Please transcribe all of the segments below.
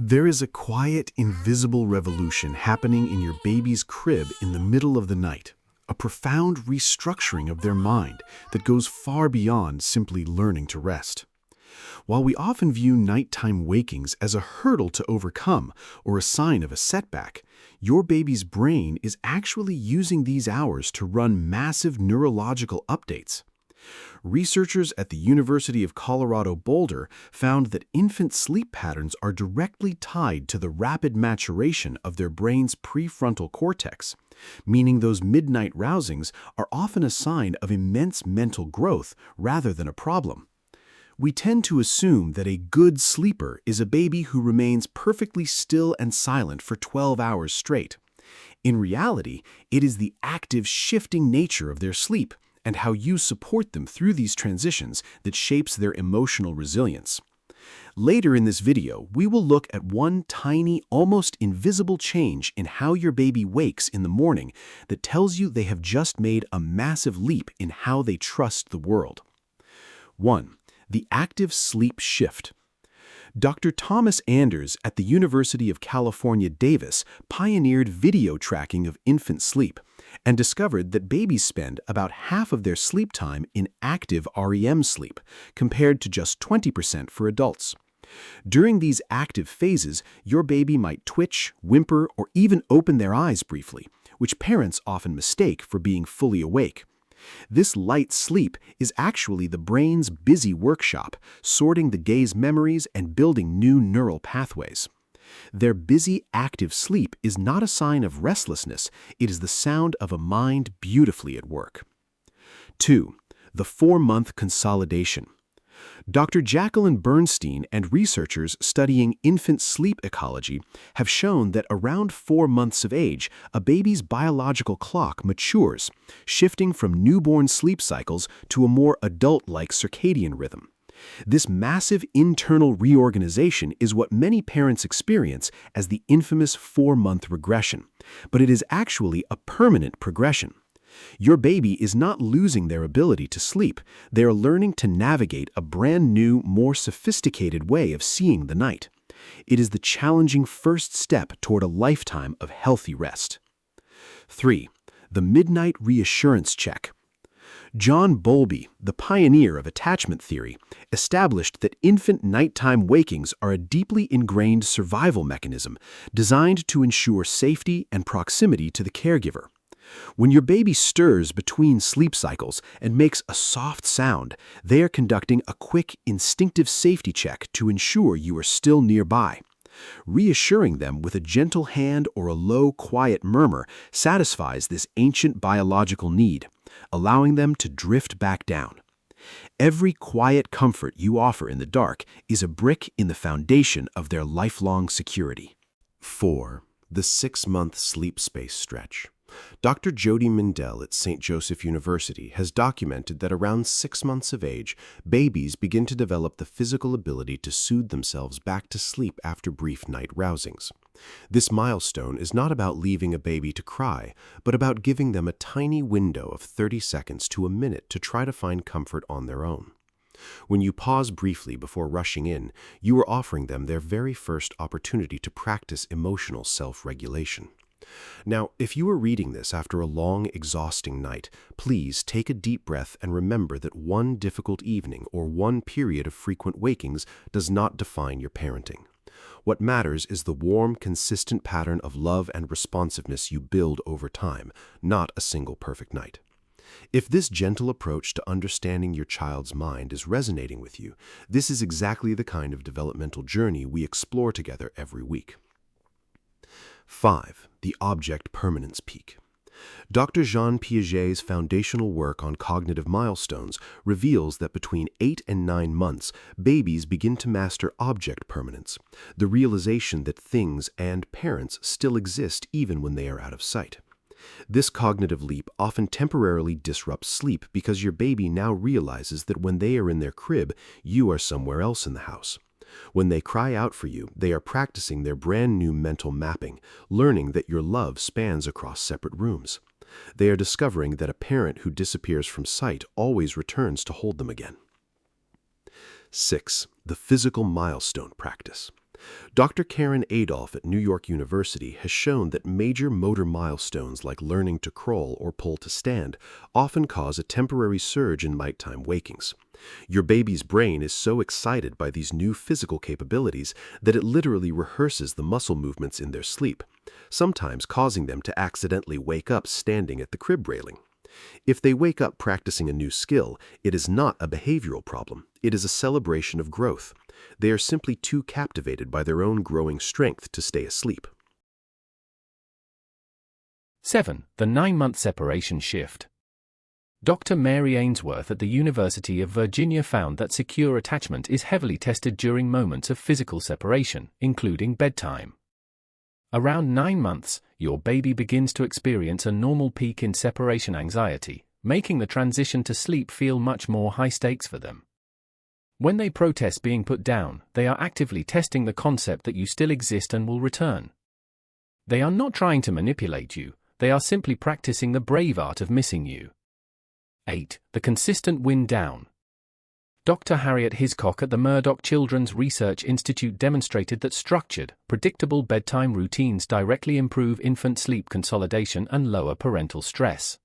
There is a quiet, invisible revolution happening in your baby's crib in the middle of the night, a profound restructuring of their mind that goes far beyond simply learning to rest. While we often view nighttime wakings as a hurdle to overcome or a sign of a setback, your baby's brain is actually using these hours to run massive neurological updates. Researchers at the University of Colorado Boulder found that infant sleep patterns are directly tied to the rapid maturation of their brain's prefrontal cortex, meaning those midnight rousings are often a sign of immense mental growth rather than a problem. We tend to assume that a good sleeper is a baby who remains perfectly still and silent for 12 hours straight. In reality, it is the active, shifting nature of their sleep and how you support them through these transitions that shapes their emotional resilience. Later in this video, we will look at one tiny, almost invisible change in how your baby wakes in the morning that tells you they have just made a massive leap in how they trust the world. 1. The active sleep shift. Dr. Thomas Anders at the University of California, Davis pioneered video tracking of infant sleep and discovered that babies spend about half of their sleep time in active REM sleep, compared to just 20% for adults. During these active phases, your baby might twitch, whimper, or even open their eyes briefly, which parents often mistake for being fully awake. This light sleep is actually the brain's busy workshop, sorting the day's memories and building new neural pathways. Their busy, active sleep is not a sign of restlessness, it is the sound of a mind beautifully at work. 2. The 4-month consolidation. Dr. Jacqueline Bernstein and researchers studying infant sleep ecology have shown that around 4 months of age, a baby's biological clock matures, shifting from newborn sleep cycles to a more adult-like circadian rhythm. This massive internal reorganization is what many parents experience as the infamous 4-month regression, but it is actually a permanent progression. Your baby is not losing their ability to sleep, they are learning to navigate a brand new, more sophisticated way of seeing the night. It is the challenging first step toward a lifetime of healthy rest. 3. The midnight reassurance check. John Bowlby, the pioneer of attachment theory, established that infant nighttime wakings are a deeply ingrained survival mechanism designed to ensure safety and proximity to the caregiver. When your baby stirs between sleep cycles and makes a soft sound, they are conducting a quick, instinctive safety check to ensure you are still nearby. Reassuring them with a gentle hand or a low, quiet murmur satisfies this ancient biological need, allowing them to drift back down. Every quiet comfort you offer in the dark is a brick in the foundation of their lifelong security. 4. The 6-month sleep space stretch. Dr. Jody Mindell at St. Joseph University has documented that around 6 months of age, babies begin to develop the physical ability to soothe themselves back to sleep after brief night rousings. This milestone is not about leaving a baby to cry, but about giving them a tiny window of 30 seconds to a minute to try to find comfort on their own. When you pause briefly before rushing in, you are offering them their very first opportunity to practice emotional self-regulation. Now, if you are reading this after a long, exhausting night, please take a deep breath and remember that one difficult evening or one period of frequent wakings does not define your parenting. What matters is the warm, consistent pattern of love and responsiveness you build over time, not a single perfect night. If this gentle approach to understanding your child's mind is resonating with you, this is exactly the kind of developmental journey we explore together every week. 5. The object permanence peak. Dr. Jean Piaget's foundational work on cognitive milestones reveals that between 8 and 9 months, babies begin to master object permanence, the realization that things and parents still exist even when they are out of sight. This cognitive leap often temporarily disrupts sleep because your baby now realizes that when they are in their crib, you are somewhere else in the house. When they cry out for you, they are practicing their brand new mental mapping, learning that your love spans across separate rooms. They are discovering that a parent who disappears from sight always returns to hold them again. 6. The physical milestone practice. Dr. Karen Adolph at New York University has shown that major motor milestones like learning to crawl or pull to stand often cause a temporary surge in nighttime wakings. Your baby's brain is so excited by these new physical capabilities that it literally rehearses the muscle movements in their sleep, sometimes causing them to accidentally wake up standing at the crib railing. If they wake up practicing a new skill, it is not a behavioral problem. It is a celebration of growth. They are simply too captivated by their own growing strength to stay asleep. 7. The 9-month separation shift. Dr. Mary Ainsworth at the University of Virginia found that secure attachment is heavily tested during moments of physical separation, including bedtime. Around 9 months, your baby begins to experience a normal peak in separation anxiety, making the transition to sleep feel much more high stakes for them. When they protest being put down, they are actively testing the concept that you still exist and will return. They are not trying to manipulate you, they are simply practicing the brave art of missing you. 8. The consistent wind down. Dr. Harriet Hiscock at the Murdoch Children's Research Institute demonstrated that structured, predictable bedtime routines directly improve infant sleep consolidation and lower parental stress.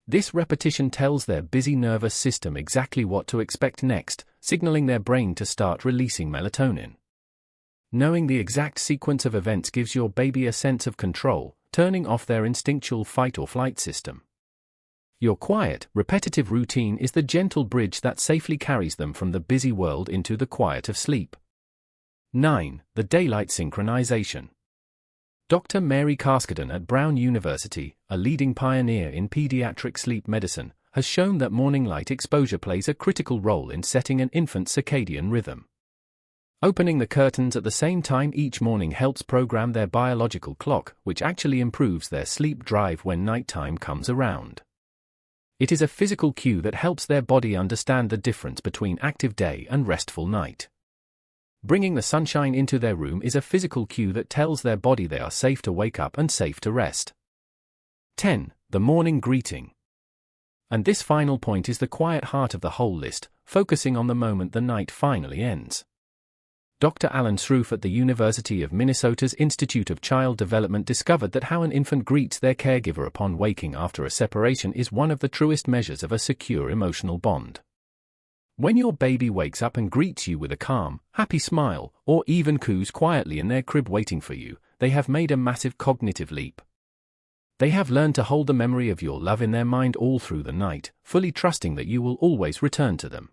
This repetition tells their busy nervous system exactly what to expect next, signaling their brain to start releasing melatonin. Knowing the exact sequence of events gives your baby a sense of control, turning off their instinctual fight-or-flight system. Your quiet, repetitive routine is the gentle bridge that safely carries them from the busy world into the quiet of sleep. 9. The daylight synchronization. Dr. Mary Carskadon at Brown University, a leading pioneer in pediatric sleep medicine, has shown that morning light exposure plays a critical role in setting an infant's circadian rhythm. Opening the curtains at the same time each morning helps program their biological clock, which actually improves their sleep drive when nighttime comes around. It is a physical cue that helps their body understand the difference between active day and restful night. Bringing the sunshine into their room is a physical cue that tells their body they are safe to wake up and safe to rest. 10. The morning greeting. And this final point is the quiet heart of the whole list, focusing on the moment the night finally ends. Dr. Alan Sroufe at the University of Minnesota's Institute of Child Development discovered that how an infant greets their caregiver upon waking after a separation is one of the truest measures of a secure emotional bond. When your baby wakes up and greets you with a calm, happy smile, or even coos quietly in their crib waiting for you, they have made a massive cognitive leap. They have learned to hold the memory of your love in their mind all through the night, fully trusting that you will always return to them.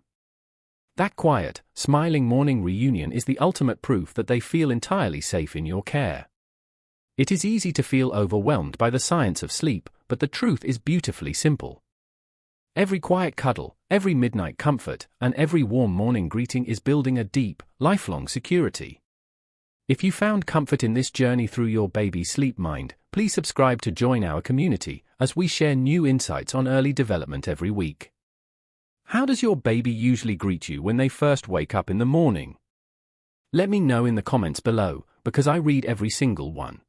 That quiet, smiling morning reunion is the ultimate proof that they feel entirely safe in your care. It is easy to feel overwhelmed by the science of sleep, but the truth is beautifully simple. Every quiet cuddle, every midnight comfort, and every warm morning greeting is building a deep, lifelong security. If you found comfort in this journey through your baby's sleep mind, please subscribe to join our community, as we share new insights on early development every week. How does your baby usually greet you when they first wake up in the morning? Let me know in the comments below, because I read every single one.